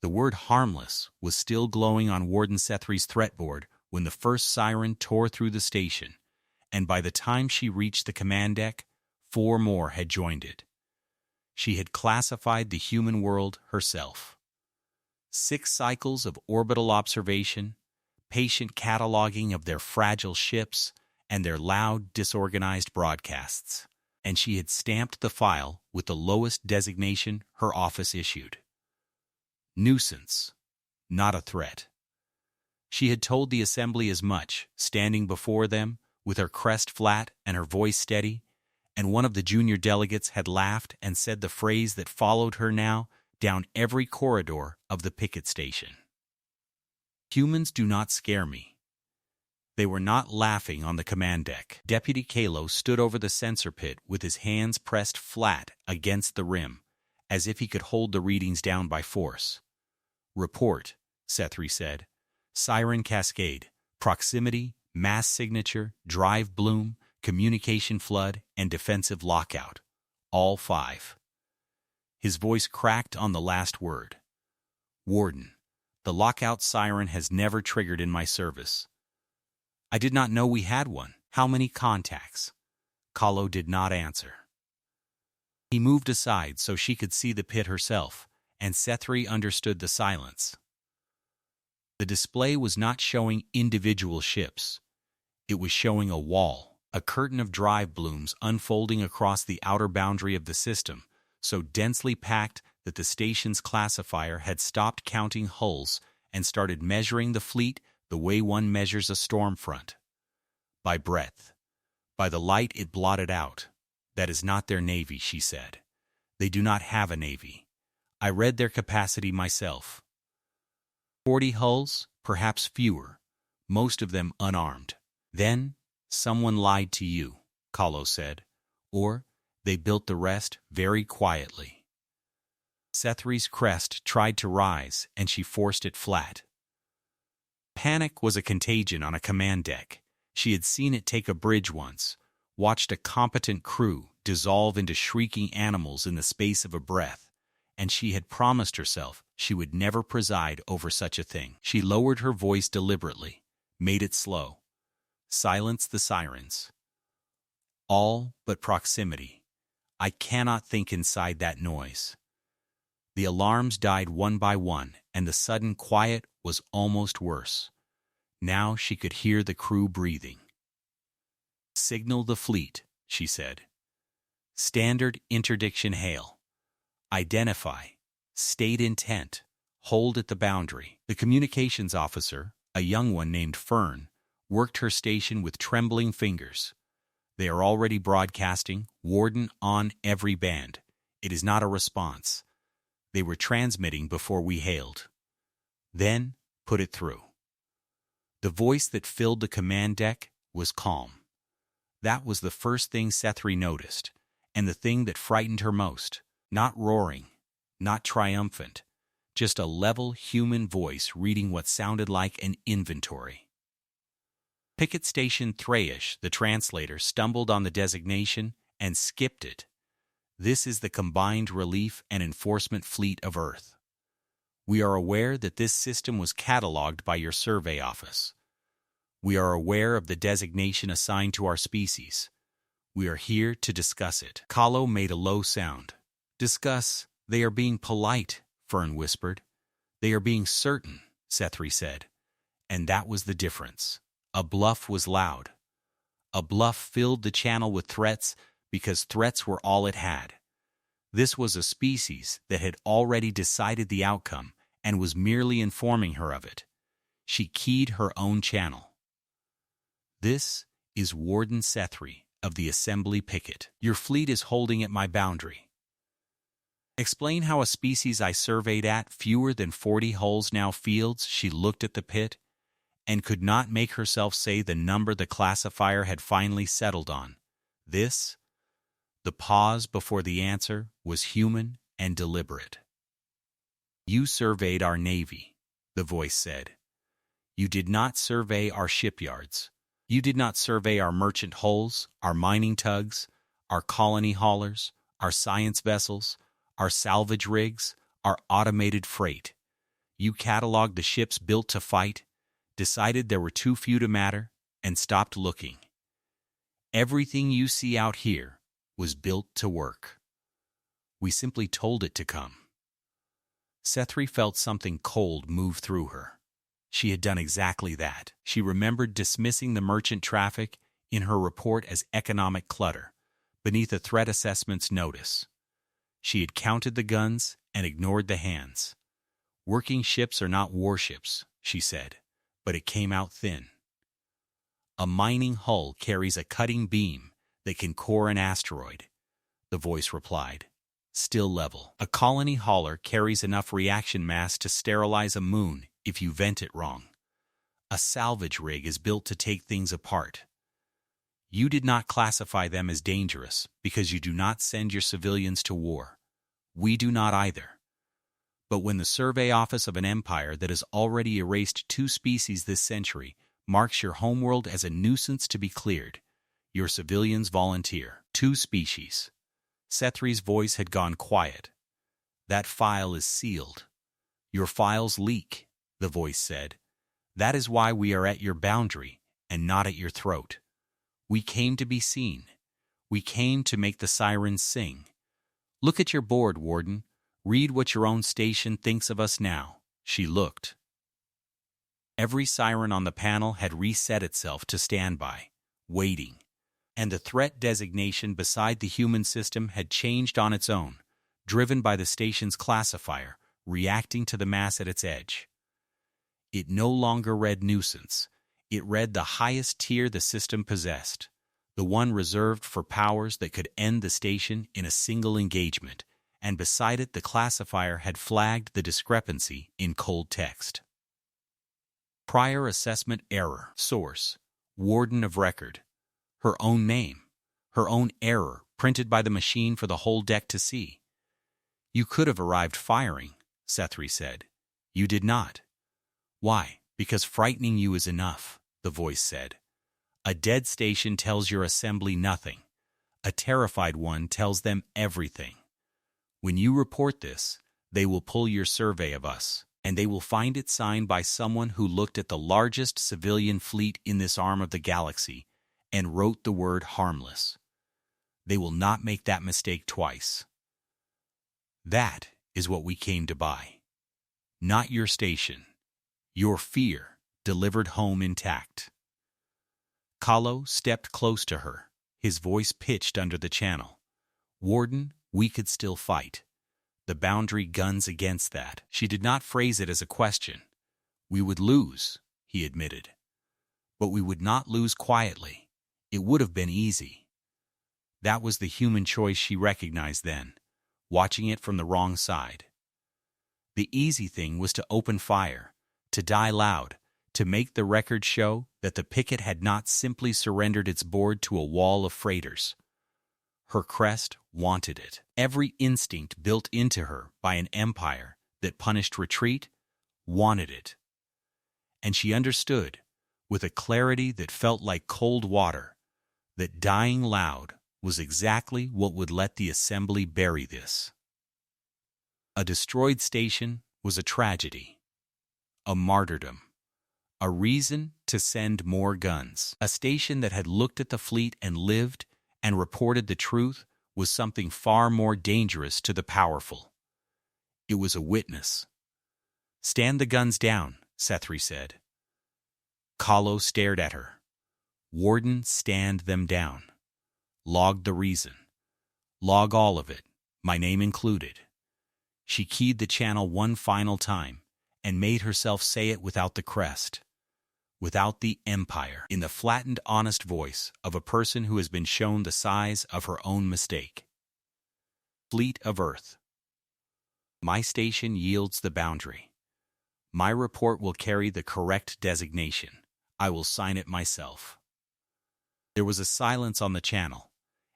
The word harmless was still glowing on Warden Sethri's threat board when the first siren tore through the station, and by the time she reached the command deck, 4 more had joined it. She had classified the human world herself. 6 cycles of orbital observation, patient cataloging of their fragile ships, and their loud, disorganized broadcasts. And she had stamped the file with the lowest designation her office issued. Nuisance, not a threat. She had told the assembly as much, standing before them, with her crest flat and her voice steady, and one of the junior delegates had laughed and said the phrase that followed her now down every corridor of the picket station. Humans do not scare me. They were not laughing on the command deck. Deputy Kalo stood over the sensor pit with his hands pressed flat against the rim, as if he could hold the readings down by force. Report, Sethri said. Siren cascade, proximity, mass signature, drive bloom, communication flood, and defensive lockout. All 5. His voice cracked on the last word. Warden, the lockout siren has never triggered in my service. I did not know we had one. How many contacts? Kalo did not answer. He moved aside so she could see the pit herself, and Sethri understood the silence. The display was not showing individual ships. It was showing a wall, a curtain of drive blooms unfolding across the outer boundary of the system, so densely packed that the station's classifier had stopped counting hulls and started measuring the fleet the way one measures a storm front. By breadth. By the light it blotted out. That is not their navy, she said. They do not have a navy. I read their capacity myself. 40 hulls, perhaps fewer, most of them unarmed. Then, someone lied to you, Kalo said, or they built the rest very quietly. Sethri's crest tried to rise, and she forced it flat. Panic was a contagion on a command deck. She had seen it take a bridge once, watched a competent crew dissolve into shrieking animals in the space of a breath, and she had promised herself she would never preside over such a thing. She lowered her voice deliberately, made it slow. Silence the sirens. All but proximity. I cannot think inside that noise. The alarms died one by one, and the sudden quiet was almost worse. Now she could hear the crew breathing. Signal the fleet, she said. Standard interdiction hail. Identify. State intent. Hold at the boundary. The communications officer, a young one named Fern, worked her station with trembling fingers. They are already broadcasting, Warden on every band. It is not a response. They were transmitting before we hailed. Then, put it through. The voice that filled the command deck was calm. That was the first thing Sethri noticed, and the thing that frightened her most. Not roaring, not triumphant, just a level human voice reading what sounded like an inventory. Picket Station Thrayish, the translator, stumbled on the designation and skipped it. This is the Combined Relief and Enforcement Fleet of Earth. We are aware that this system was cataloged by your survey office. We are aware of the designation assigned to our species. We are here to discuss it. Kalo made a low sound. Discuss? They are being polite, Fern whispered. They are being certain, Sethri said. And that was the difference. A bluff was loud. A bluff filled the channel with threats because threats were all it had. This was a species that had already decided the outcome and was merely informing her of it. She keyed her own channel. This is Warden Sethri of the Assembly Picket. Your fleet is holding at my boundary. Explain how a species I surveyed at fewer than 40 hulls now fields. She looked at the pit and could not make herself say the number the classifier had finally settled on. This, the pause before the answer, was human and deliberate. You surveyed our navy, the voice said. You did not survey our shipyards. You did not survey our merchant hulls, our mining tugs, our colony haulers, our science vessels, our salvage rigs, our automated freight. You cataloged the ships built to fight, decided there were too few to matter, and stopped looking. Everything you see out here was built to work. We simply told it to come. Sethri felt something cold move through her. She had done exactly that. She remembered dismissing the merchant traffic in her report as economic clutter, beneath a threat assessment's notice. She had counted the guns and ignored the hands. Working ships are not warships, she said, but it came out thin. A mining hull carries a cutting beam that can core an asteroid, the voice replied, still level. A colony hauler carries enough reaction mass to sterilize a moon if you vent it wrong. A salvage rig is built to take things apart. You did not classify them as dangerous because you do not send your civilians to war. We do not either. But when the survey office of an empire that has already erased 2 species this century marks your homeworld as a nuisance to be cleared, your civilians volunteer. 2 species. Sethri's voice had gone quiet. That file is sealed. Your files leak, the voice said. That is why we are at your boundary and not at your throat. We came to be seen. We came to make the sirens sing. Look at your board, Warden. Read what your own station thinks of us now. She looked. Every siren on the panel had reset itself to standby, waiting. And the threat designation beside the human system had changed on its own, driven by the station's classifier, reacting to the mass at its edge. It no longer read nuisance. It read the highest tier the system possessed, the one reserved for powers that could end the station in a single engagement, and beside it the classifier had flagged the discrepancy in cold text. Prior assessment error. Source: Warden of Record. Her own name. Her own error, printed by the machine for the whole deck to see. You could have arrived firing, Sethri said. You did not. Why? Because frightening you is enough, the voice said. A dead station tells your assembly nothing. A terrified one tells them everything. When you report this, they will pull your survey of us, and they will find it signed by someone who looked at the largest civilian fleet in this arm of the galaxy and wrote the word harmless. They will not make that mistake twice. That is what we came to buy. Not your station. Your fear, delivered home intact. Kahlo stepped close to her, his voice pitched under the channel. Warden, we could still fight. The boundary guns against that. She did not phrase it as a question. We would lose, he admitted. But we would not lose quietly. It would have been easy. That was the human choice she recognized then, watching it from the wrong side. The easy thing was to open fire, to die loud, to make the record show that the picket had not simply surrendered its board to a wall of freighters. Her crest wanted it. Every instinct built into her by an empire that punished retreat wanted it. And she understood, with a clarity that felt like cold water, that dying loud was exactly what would let the assembly bury this. A destroyed station was a tragedy, a martyrdom, a reason to send more guns. A station that had looked at the fleet and lived and reported the truth was something far more dangerous to the powerful. It was a witness. Stand the guns down, Sethri said. Kahlo stared at her. Warden, stand them down. Log the reason. Log all of it, my name included. She keyed the channel one final time and made herself say it without the crest, without the empire, in the flattened, honest voice of a person who has been shown the size of her own mistake. Fleet of Earth. My station yields the boundary. My report will carry the correct designation. I will sign it myself. There was a silence on the channel,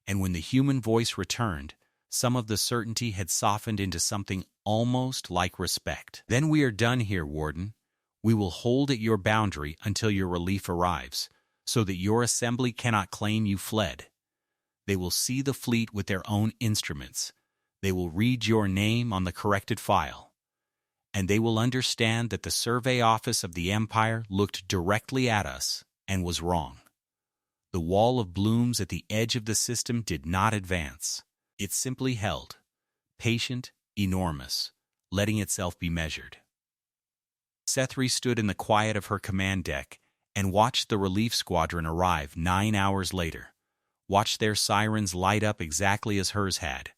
and when the human voice returned, some of the certainty had softened into something almost like respect. Then we are done here, Warden. We will hold at your boundary until your relief arrives, so that your assembly cannot claim you fled. They will see the fleet with their own instruments. They will read your name on the corrected file. and they will understand that the survey office of the Empire looked directly at us and was wrong. The wall of blooms at the edge of the system did not advance. It simply held, patient, enormous, letting itself be measured. Sethri stood in the quiet of her command deck and watched the relief squadron arrive 9 hours later, watched their sirens light up exactly as hers had,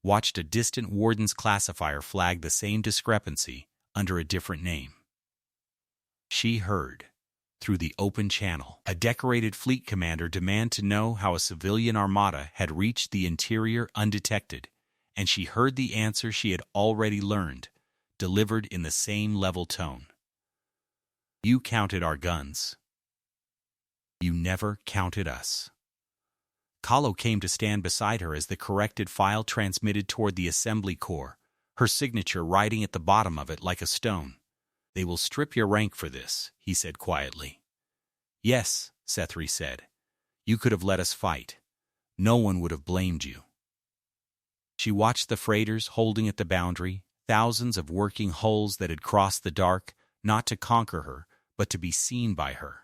watched a distant Warden's classifier flag the same discrepancy under a different name. She heard, through the open channel, a decorated fleet commander demand to know how a civilian armada had reached the interior undetected, and she heard the answer she had already learned, delivered in the same level tone. You counted our guns. You never counted us. Kahlo came to stand beside her as the corrected file transmitted toward the assembly core, her signature writing at the bottom of it like a stone. They will strip your rank for this, he said quietly. Yes, Sethri said. You could have let us fight. No one would have blamed you. She watched the freighters holding at the boundary, thousands of working hulls that had crossed the dark, not to conquer her, but to be seen by her.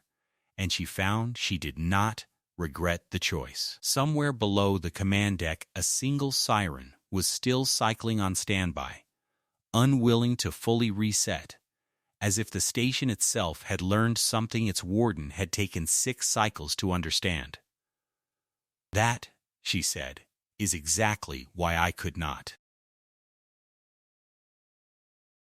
And she found she did not regret the choice. Somewhere below the command deck, a single siren was still cycling on standby, unwilling to fully reset, as if the station itself had learned something its warden had taken 6 cycles to understand. That, she said, is exactly why I could not.